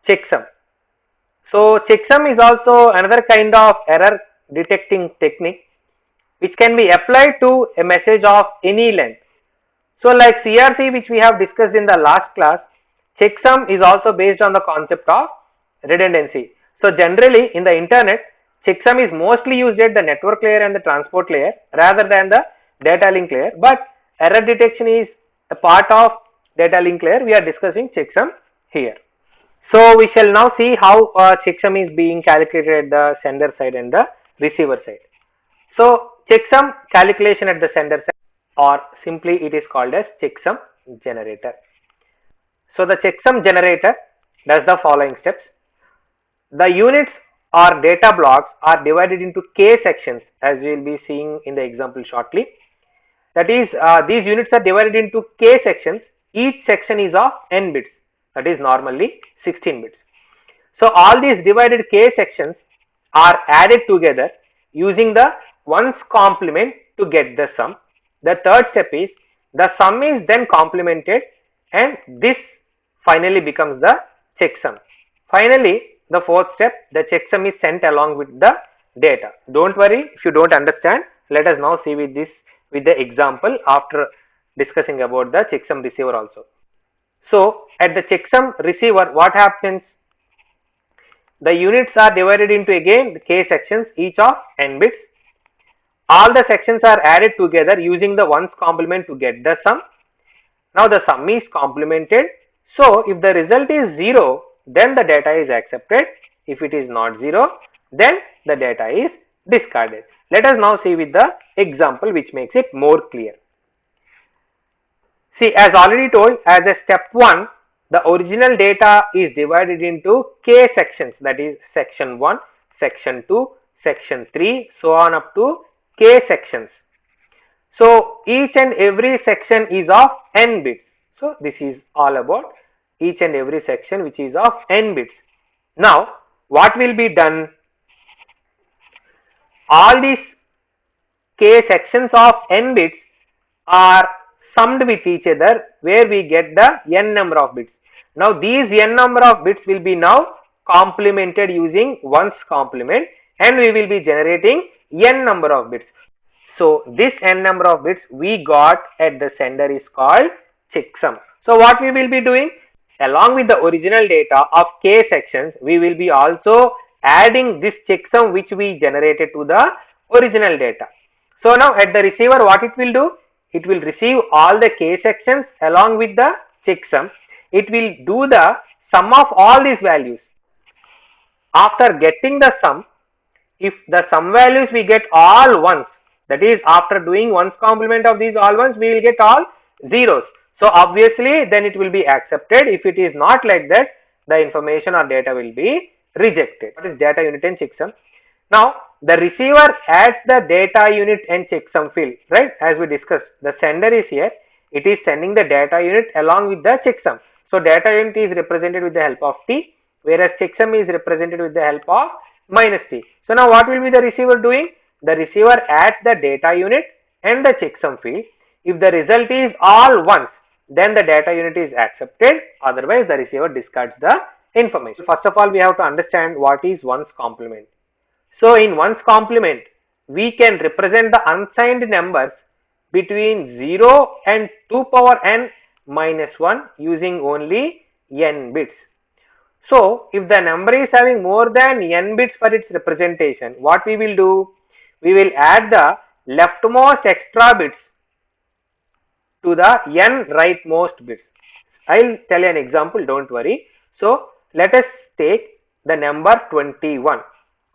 checksum. So checksum is also another kind of error detecting technique which can be applied to a message of any length. So like CRC, which we have discussed in the last class, checksum is also based on the concept of redundancy. So generally in the internet, checksum is mostly used at the network layer and the transport layer rather than the data link layer, but error detection is a part of data link layer. We are discussing checksum here. So we shall now see how checksum is being calculated at the sender side and the receiver side. So checksum calculation at the sender side, or simply it is called as checksum generator. So the checksum generator does the following steps. The units or data blocks are divided into k sections, as we will be seeing in the example shortly. That is, these units are divided into k sections. Each section is of n bits, that is normally 16 bits. So all these divided k sections are added together using the ones complement to get the sum. The third step is the sum is then complemented and this finally becomes the checksum. Finally, the fourth step, the checksum is sent along with the data. Don't worry if you don't understand. Let us now see with the example after discussing about the checksum receiver also. So at the checksum receiver, what happens? The units are divided into again k sections, each of n bits. All the sections are added together using the ones complement to get the sum. Now the sum is complemented. So if the result is 0, then the data is accepted. If it is not 0, then the data is discarded. Let us now see with the example which makes it more clear. See, as already told, as a step 1, the original data is divided into k sections, that is section 1, section 2, section 3, so on up to k sections. So each and every section is of n bits. So this is all about each and every section which is of n bits. Now what will be done? All these k sections of n bits are summed with each other where we get the n number of bits. Now these n number of bits will be now complemented using ones complement and we will be generating n number of bits. So this n number of bits we got at the sender is called checksum. So what we will be doing? Along with the original data of k sections, we will be also adding this checksum which we generated to the original data. So now at the receiver, what it will do? It will receive all the k sections along with the checksum. It will do the sum of all these values. After getting the sum, if the sum values we get all ones, that is after doing ones complement of these all ones, we will get all zeros. So obviously then it will be accepted. If it is not like that, the information or data will be rejected. What is data unit and checksum? Now the receiver adds the data unit and checksum field, right? As we discussed, the sender is here. It is sending the data unit along with the checksum. So data unit is represented with the help of T, whereas checksum is represented with the help of minus T. So now what will be the receiver doing? The receiver adds the data unit and the checksum field. If the result is all ones, then the data unit is accepted. Otherwise, the receiver discards the information. First of all, we have to understand what is ones complement. So in ones complement, we can represent the unsigned numbers between 0 and 2 power n minus 1 using only n bits. So if the number is having more than n bits for its representation, what we will do? We will add the leftmost extra bits to the n rightmost bits. I will tell you an example, don't worry. So let us take the number 21.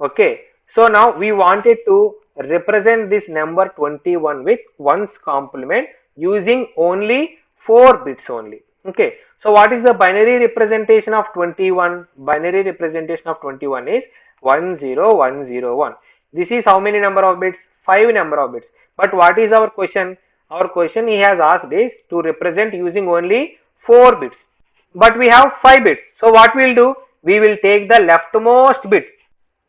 Okay. So now we wanted to represent this number 21 with ones complement using only 4 bits only. Okay. So what is the binary representation of 21? Binary representation of 21 is 10101. This is how many number of bits? 5 number of bits. But what is our question? Our question he has asked is to represent using only 4 bits. But we have 5 bits. So what we will do? We will take the leftmost bit.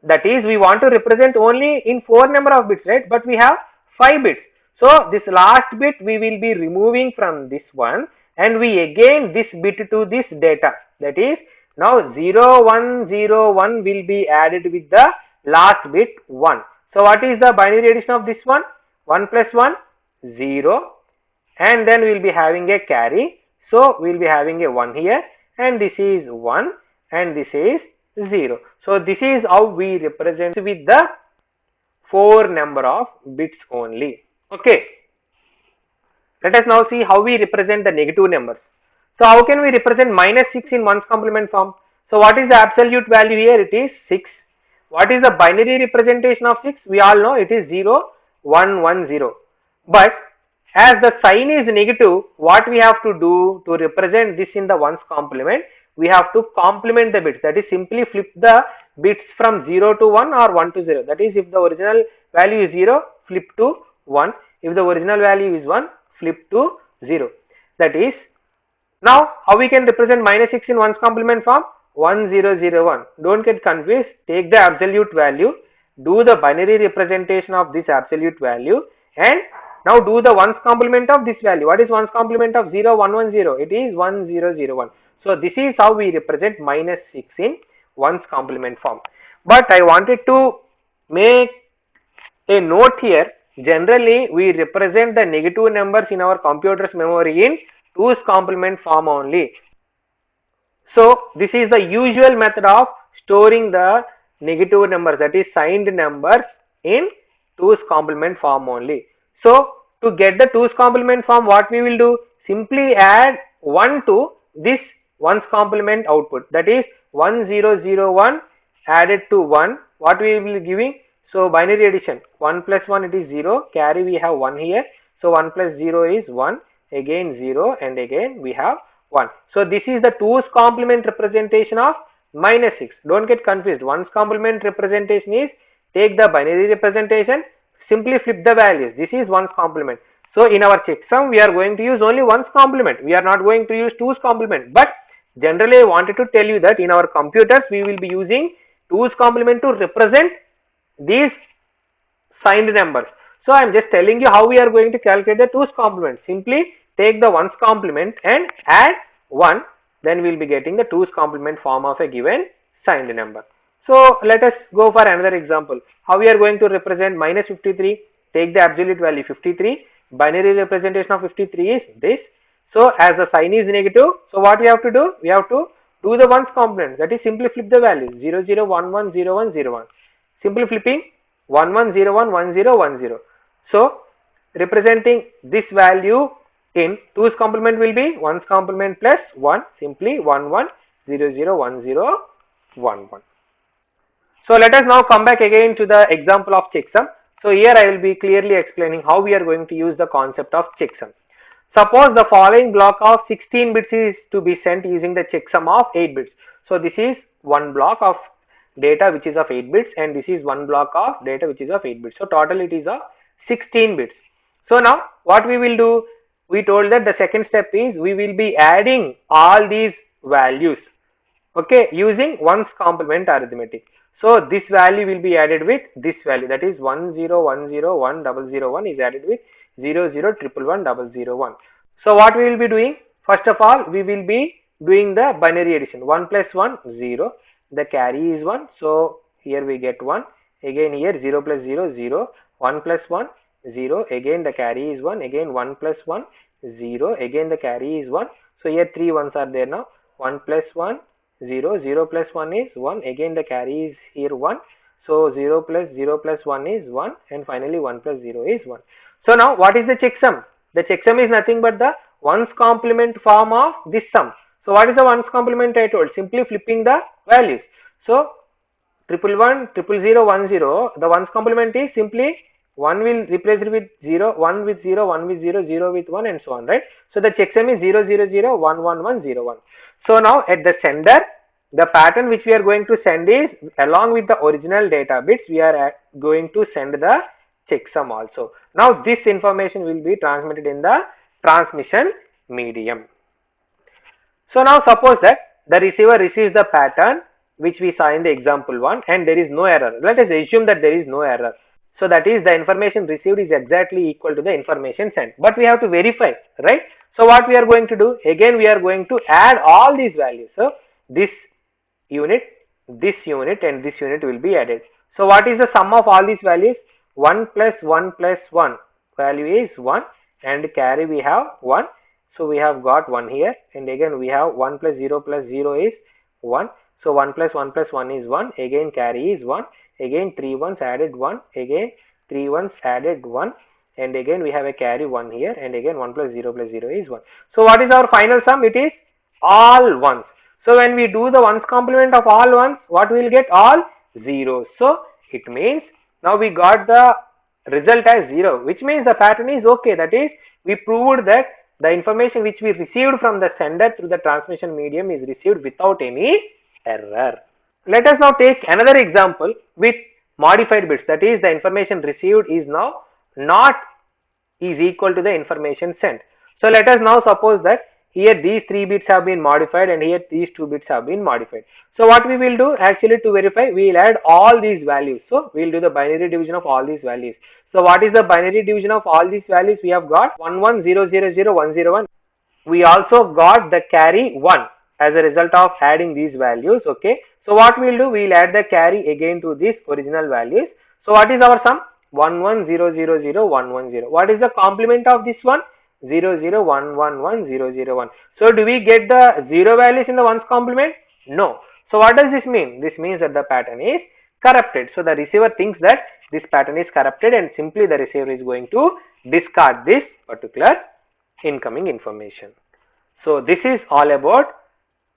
That is, we want to represent only in 4 number of bits, right? But we have 5 bits. So this last bit we will be removing from this one and we again this bit to this data. That is, Now 0 1 0 1 will be added with the last bit 1. So what is the binary addition of this one? 1 plus 1 0, and then we will be having a carry. So we will be having a 1 here, and this is 1 and this is 0. So this is how we represent with the 4 number of bits only. Okay. Let us now see how we represent the negative numbers. So how can we represent minus 6 in 1's complement form? So what is the absolute value here? It is 6. What is the binary representation of 6? We all know it is 0, 1, 1, 0. But as the sign is negative, what we have to do to represent this in the 1's complement? We have to complement the bits. That is, simply flip the bits from 0 to 1 or 1 to 0. That is, if the original value is 0, flip to 1. If the original value is 1, flip to 0. That is, now how we can represent minus 6 in 1's complement form? 1 0 0 1. Don't get confused. Take the absolute value, do the binary representation of this absolute value, and now do the 1's complement of this value. What is 1's complement of 0 1 1 0? It is 1 0 0 1. So this is how we represent minus 6 in 1's complement form. But I wanted to make a note here. Generally we represent the negative numbers in our computer's memory in 2's complement form only. So this is the usual method of storing the negative numbers, that is signed numbers, in 2's complement form only. So to get the 2's complement form, what we will do? Simply add 1 to this 1's complement output, that is 1 0 0 1 added to 1. What we will be giving? So binary addition, 1 plus 1 it is 0, carry we have 1 here. So 1 plus 0 is 1, again 0, and again we have 1. So this is the 2's complement representation of minus 6. Don't get confused. 1's complement representation is take the binary representation, simply flip the values. This is 1's complement. So in our checksum we are going to use only 1's complement. We are not going to use 2's complement. But generally I wanted to tell you that in our computers we will be using 2's complement to represent these signed numbers. So I am just telling you how we are going to calculate the 2's complement. Simply take the 1's complement and add 1, then we will be getting the 2's complement form of a given signed number. So let us go for another example. How we are going to represent minus 53? Take the absolute value 53. Binary representation of 53 is this. So as the sign is negative, so what we have to do? We have to do the 1's complement, that is simply flip the values 0 0 1 1 0 1 0 1. Simply flipping 1 1 0 1 1 0 1 0. So representing this value in 2's complement will be 1's complement plus 1, simply 1 1 0 0 1 0 1 1. So let us now come back again to the example of checksum. So here I will be clearly explaining how we are going to use the concept of checksum. Suppose the following block of 16 bits is to be sent using the checksum of 8 bits. So this is one block of data which is of 8 bits, and this is one block of data which is of 8 bits. So total it is of 16 bits. So now what we will do? We told that the second step is we will be adding all these values, okay, using 1's complement arithmetic. So this value will be added with this value, that is 1 0 1 0 1 0 0 1 is added with 0 0 1 1 1 0 0 1. So what we will be doing? First of all, we will be doing the binary addition. 1 plus 1 0, the carry is 1, so here we get 1. Again here 0 plus 0 0, 1 plus 1 0, again the carry is 1, again 1 plus 1 0, again the carry is 1. So here 3 ones are there now. 1 plus 1 0, 0 plus 1 is 1, again the carry is here 1. So 0 plus 1 is 1, and finally 1 plus 0 is 1. So now what is the checksum? The checksum is nothing but the 1's complement form of this sum. So what is the 1's complement? I told, simply flipping the values. So 111 000 10, the 1's complement is simply 1 will replace it with 0, 1 with 0, 1 with 0, 0 with 1, and so on, right? So the checksum is 0 0 0 1 1 1 0 1. So now at the sender, the pattern which we are going to send is along with the original data bits, we are going to send the checksum also. Now this information will be transmitted in the transmission medium. So now suppose that the receiver receives the pattern which we saw in the example 1, and there is no error. Let us assume that there is no error. So that is, the information received is exactly equal to the information sent. But we have to verify, right? So what we are going to do? Again we are going to add all these values. So this unit, this unit and this unit will be added. So what is the sum of all these values? 1 plus 1 plus 1 value is 1 and carry we have 1. So we have got 1 here, and again we have 1 plus 0 is 1. So 1 plus 1 plus 1 is 1, again carry is 1, again 3 ones added 1, again 3 ones added 1, and again we have a carry 1 here, and again 1 plus 0 is 1. So what is our final sum? It is all ones. So when we do the ones complement of all ones, what we will get? All zeros. So it means now we got the result as 0, which means the pattern is okay. That is, we proved that the information which we received from the sender through the transmission medium is received without any error. Let us now take another example with modified bits. That is, the information received is now not is equal to the information sent. So let us now suppose that here these 3 bits have been modified and here these 2 bits have been modified. So what we will do, actually, to verify, we will add all these values. So we will do the binary division of all these values. So what is the binary division of all these values? We have got 11000101. We also got the carry 1 as a result of adding these values. Okay, so what we will do, we will add the carry again to these original values. So what is our sum? 11000110. What is the complement of this one? 001111001. So do we get the 0 values in the ones complement? No. So what does this mean? This means that the pattern is corrupted. So the receiver thinks that this pattern is corrupted, and simply the receiver is going to discard this particular incoming information. So this is all about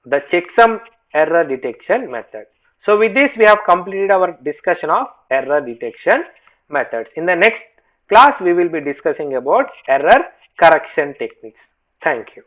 the checksum error detection method. So with this we have completed our discussion of error detection methods. In the next class we will be discussing about error correction techniques. Thank you.